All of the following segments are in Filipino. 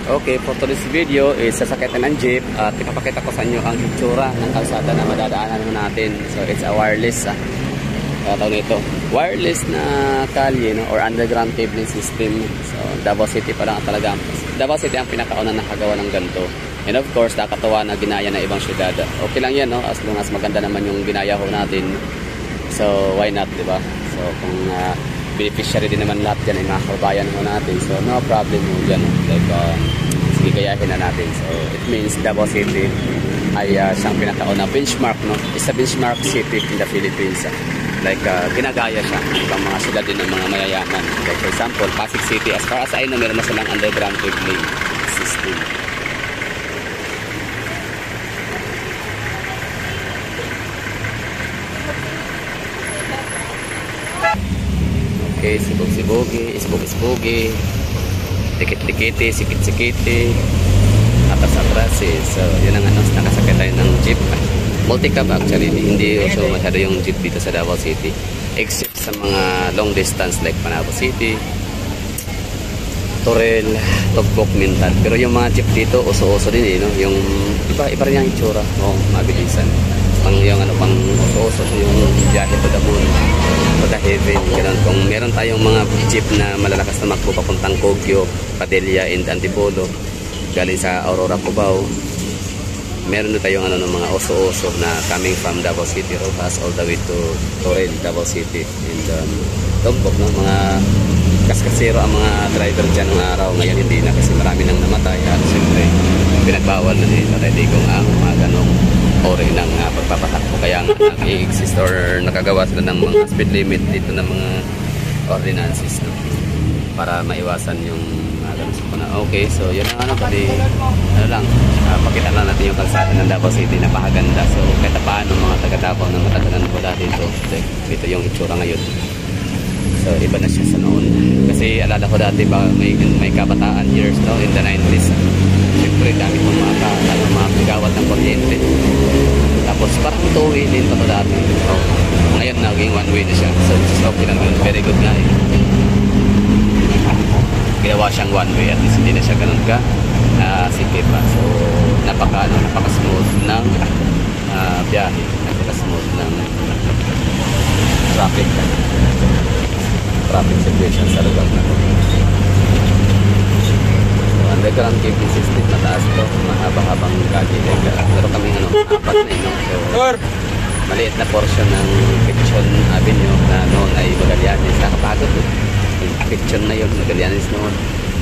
Okay, for today's video is sasakyan ng jeep at ipapakita ko sa inyo ang itsura ng kalsada na madadaanan natin. So it's a wireless tawag nito, wireless na kalye, no? Or underground cabling system. So Davao City pa lang talaga. Davao City ang pinakauna nakagawa ng ganito. And of course, nakakatawa na ginaya ng ibang syudad. Okay lang yan, no? As long as maganda naman yung ginaya ho natin. So why not, diba? So kung beneficiary din naman lahat dyan ay mga kabayan ho natin. So no problem ho dyan. Like, sige, gayahin na natin. So it means Davao City ay siyang pinakauna benchmark, no? It's a benchmark city in the Philippines. Like, ginagaya siya ng mga syudad din ng mga mayayaman. Like for example, Pasig City, as far as I know, meron na silang underground cabling system. Okay, sibog-sibogi, isbog-isbogi, tikit-tikiti, sikit-sikiti, atras-atrasi. So, yun ang nakasakit tayo ng jeep. Multi-cab actually, hindi also masyado yung jeep dito sa Davao City. Except sa mga long distance like Panabo City, Torel, Togbok, Mintal. Pero yung mga jeep dito, uso-uso din no? Yung iba rin yung itsura. Mabilisan. Pang uso-uso yung biyahe to the moon, to the heaven. Ganun. Kung meron tayong mga jeep na malalakas na makbo papuntang Kogyo, Padilla, and Antipolo, galing sa Aurora, Cubao, meron na tayong mga oso-oso na coming from Davao City, Rojas, all the way to Torel, Davao City, and Togbok, no? Mga kaskasero ang mga driver dyan ng araw. Ngayon hindi na kasi marami nang namatay at siyempre pinagbawal na dito ready kung ang mga ganong ori ng pagpapatakbo. Kaya nag-i-exist or nakagawa sila ng mga speed limit dito ng mga ordinances, no? Para maiwasan yung okay, so yun ang pati lang, pakita lang natin yung kalsada ng Davao City, napakaganda. So kahit paano mga taga-Davao na matagalan ko dati dito yung itsura ngayon. So iba na siya sa noon. Kasi alala ko dati ba may kabataan years, no, in the 90s. Siyempre dami kong mga pagawat ng kuryente. Tapos parang two-way din pa to dati. So, ngayon naging one-way na siya. So this is okay naman, very good na ginawa siyang one way at least hindi na siya ganun ka sikip pa. So napaka smooth ng biyahe, napaka smooth ng traffic situation sa lugar na to. So underground cabling system, mataas to, mahaba-habang kalye. Pero kami apat na ino. So maliit na portion ng Quezon Avenue na noon ay Magallanes. Nakapagod to. Kitchen na yun, Magallanes noon.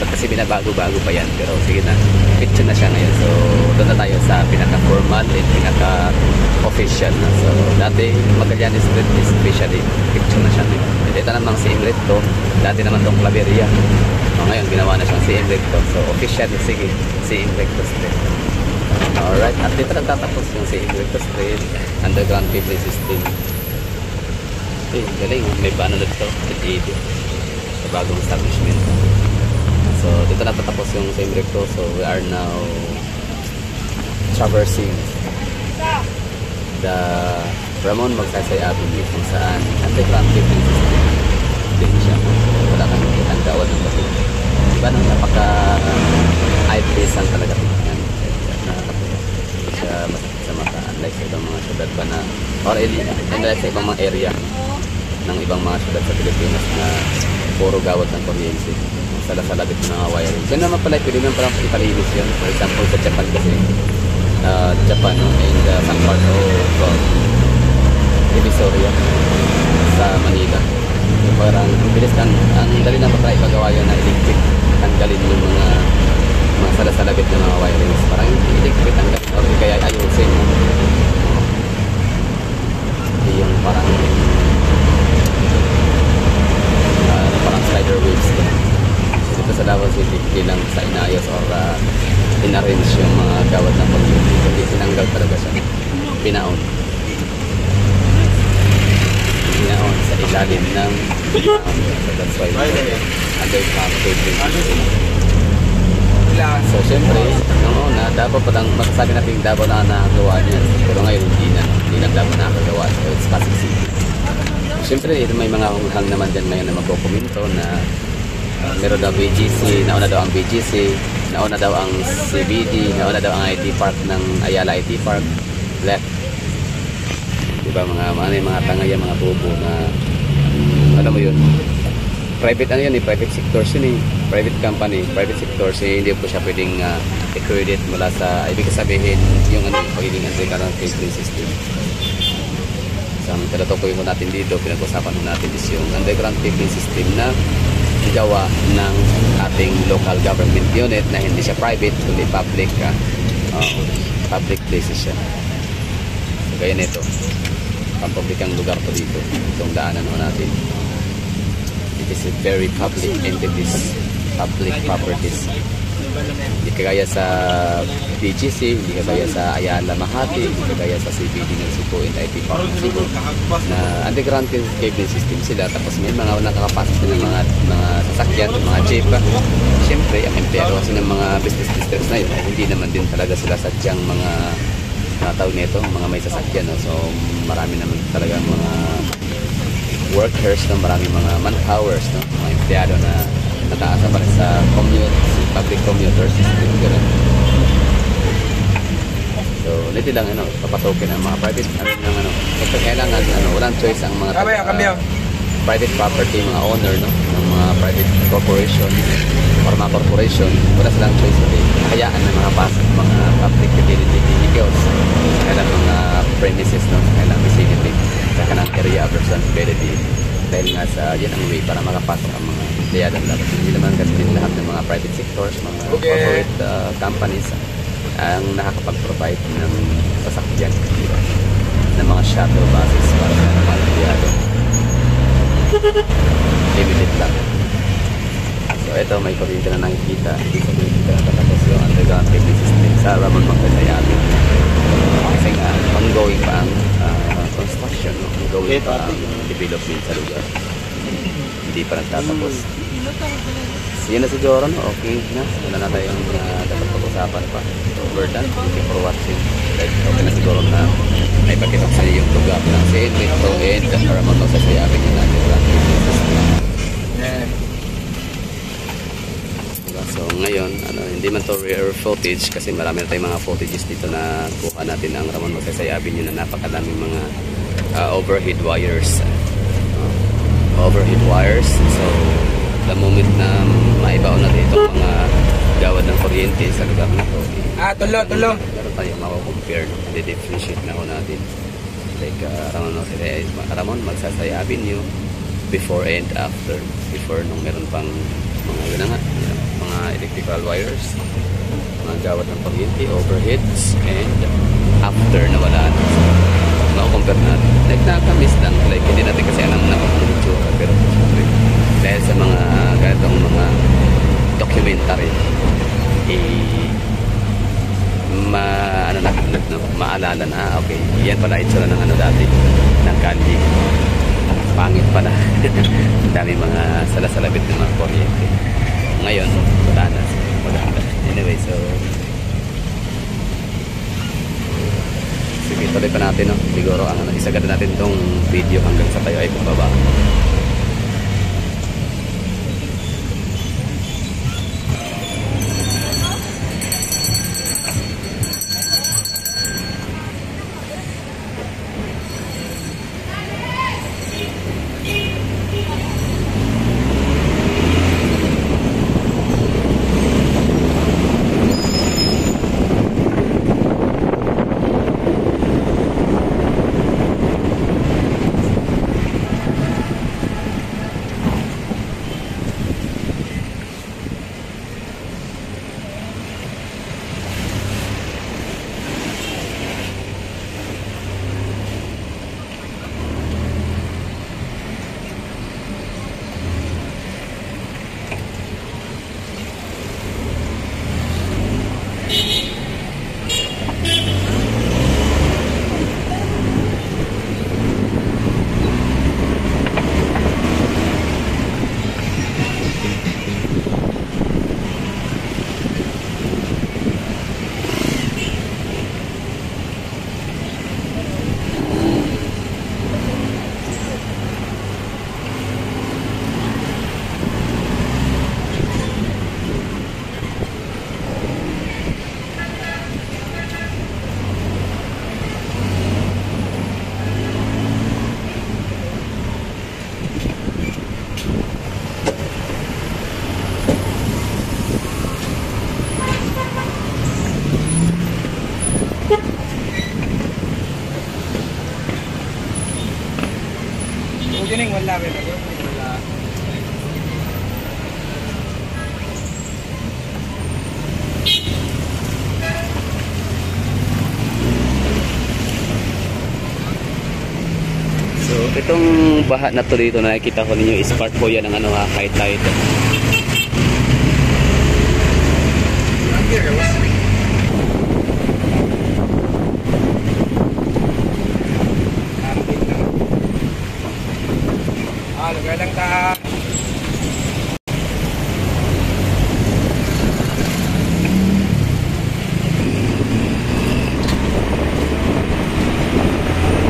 Kasi binabago-bago pa yan. Pero sige na, kitchen na siya ngayon. So doon na tayo sa pinaka-formal at pinaka-official na. So dati Magallanes Street especially kitchen na siya ngayon. Ito naman si Recto. Dati naman itong Claveria. Ngayon ginawa na siyang si Recto. So official, sige, si Recto Street. Alright, at dito nagtatapos yung si Recto Street, underground cabling system. Galing, may paano na dito, sa bagong establishment. So dito natatapos yung same recto. So we are now traversing the Ramon Magsaysay Avenue kung saan underground cabling system din siya. Wala kang kitang gawad ng kasi diba nang napaka high pace ang talaga tingnan. Nakakapula siya masakit sa mata, unlike sa ibang mga syudad pa na or unlike sa ibang mga area ng ibang mga syudad sa Pilipinas na puro gawad ng kuryente, salasalagot ng mga wiring. Yan naman pala, pwede naman pala ipalinis yun. For example, sa Japan kasi, Japan, no? And some part of Divisoria sa Manila. So parang bilis ang dali na patry pagawa yun na electric, tanggalin yung mga salasalagot ng mga wirings. Parang electric tanggalin or kaya ayusin. Yung parang slider waves ko. So dito sa Davao City, hindi lang sa inayos or inarrange yung mga gawad ng community. Hindi sinanggal talaga siya. Pinaon sa ilalim ng so that's why underground cabling. So syempre, noong una, Davao pa lang, masasabi natin Davao na nakagawa niyan. Pero ngayon hindi na Davao nakagawa. So it's Pasig City. Siyempre, may mga hunghang naman dyan ngayon na magkukomento na meron daw BGC, nauna daw ang BGC. nauna daw ang CBD, nauna daw ang IT Park ng Ayala IT Park, left. Diba mga tanga yan, mga bobo na alam mo yun, private ano yun eh, private sectors yun eh, private company, private sectors eh, hindi po siya pwedeng i-credit mula sa, ibig sabihin yung ano, pagiging underground cabling system. So ang tinutukoy ko natin dito, pinag-usapan ko natin is yung underground cabling system na gawa ng ating local government unit na hindi siya private kundi public, public places siya. So gaya nito, pampublikang lugar to dito, itong daanan mo natin. It is a very public entities, public properties. Hindi kagaya sa BGC, hindi kagaya sa Ayala Makati, hindi kagaya sa CBD ng Cebu and IP Park ng Cebu na underground cabling system sila, tapos may mga nakakapasok ng mga sasakyan, mga jeep. Siyempre, ang empleyado kasi ng mga business districts na yun, hindi naman din talaga sila sadyang mga tao nito, mga may sasakyan. No? So marami naman talagang mga workers, no? Maraming mga manpowers, no? Mga empleyado na nataasa pa rin sa public commuter system. Ganun. So nito lang papasokin ang mga private ito kailangan walang choice ang mga private property, mga owner, no? Ng mga private corporation or mga corporation, wala silang choice kasi hayaan ng mga pasok, mga public utility vehicles, kailang mga premises, no? Kailang vicinity, saka ng area of responsibility, dahil nga sa yan ang way para makapasok ang mga empleyado dapat. Hindi naman kasi din lahat ng mga private sectors, mga corporate companies ang nakakapag-provide ng sasakyan, diba? Ng mga shuttle buses para sa mga empleyado. Limited lang. So ito, may kuryente na nakikita. Hindi sa kuryente na tatapos yung underground cabling system sa Ramon Magsaysay-Avenue. Kasi nga, ongoing pa ang construction, no? Ongoing pa ang development sa lugar. Hindi pa nagtatapos. So yun na siguro, no? Okay na. Wala na tayong dapat pag-usapan pa. Over done. Thank you for watching. Like, okay na siguro na may pakita sa iyo yung lugar ng St. Victor and Ramon Magsaysay-Avenue na underground cabling system. So ngayon, hindi man to rare footage kasi marami na tayong mga footages dito na kuha natin ang Ramon Magsaysay Avenue na napakadaming mga overhead wires. Overhead wires. So the moment na maibaon na dito mga gawad ng kuryente sa lugar na to, tulo. Meron tayong makakompare, i-differentiate na ko natin. Like Ramon Magsaysay Avenue before and after. Before nung meron pang mga mga electrical wires, mga gawad ng kuryente, overheads, and after na wala na. So, makakompare natin. Like nakakamiss lang, like hindi natin kasi alam na kung ano itsura, pero dahil sa mga ganitong mga documentary, maalala na, okay, yan pala itsura ng dati, ng Candy. Pangit pala. Dami mga salasalabit ng mga kuryente. Ngayon, wala na. Anyway, so sige, tuloy pa natin, no? Siguro isagad natin tong video hanggang sa tayo ay bumaba. Itong baha na to dito na nakikita ko ninyo is part po yan ng ano, high tide. Lugar lang ta.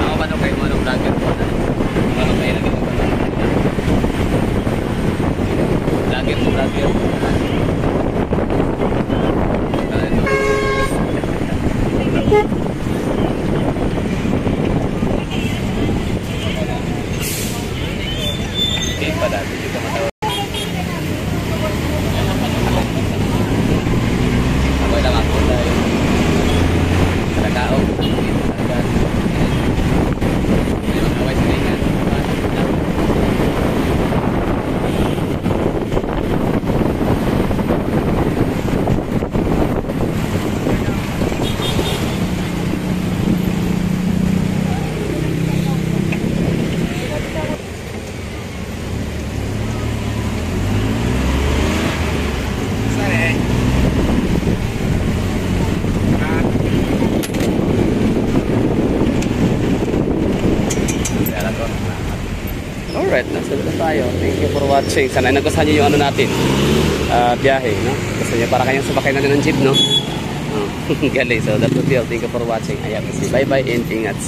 Ako ba kayo mga vlogger po na? Ano kayo lagi mo ba? Vlogger. Okay pa dati, hindi ka matawag. Ako lang ako dahil talagaog. Alright, nasa na tayo. Thank you for watching. Sana nagustuhan nyo yung ano natin, biyahe, no? Gusto nyo para kayong sumakay na ng jeep, no? Galing. So, that would be all. Thank you for watching. Ayan, bye-bye and ingat.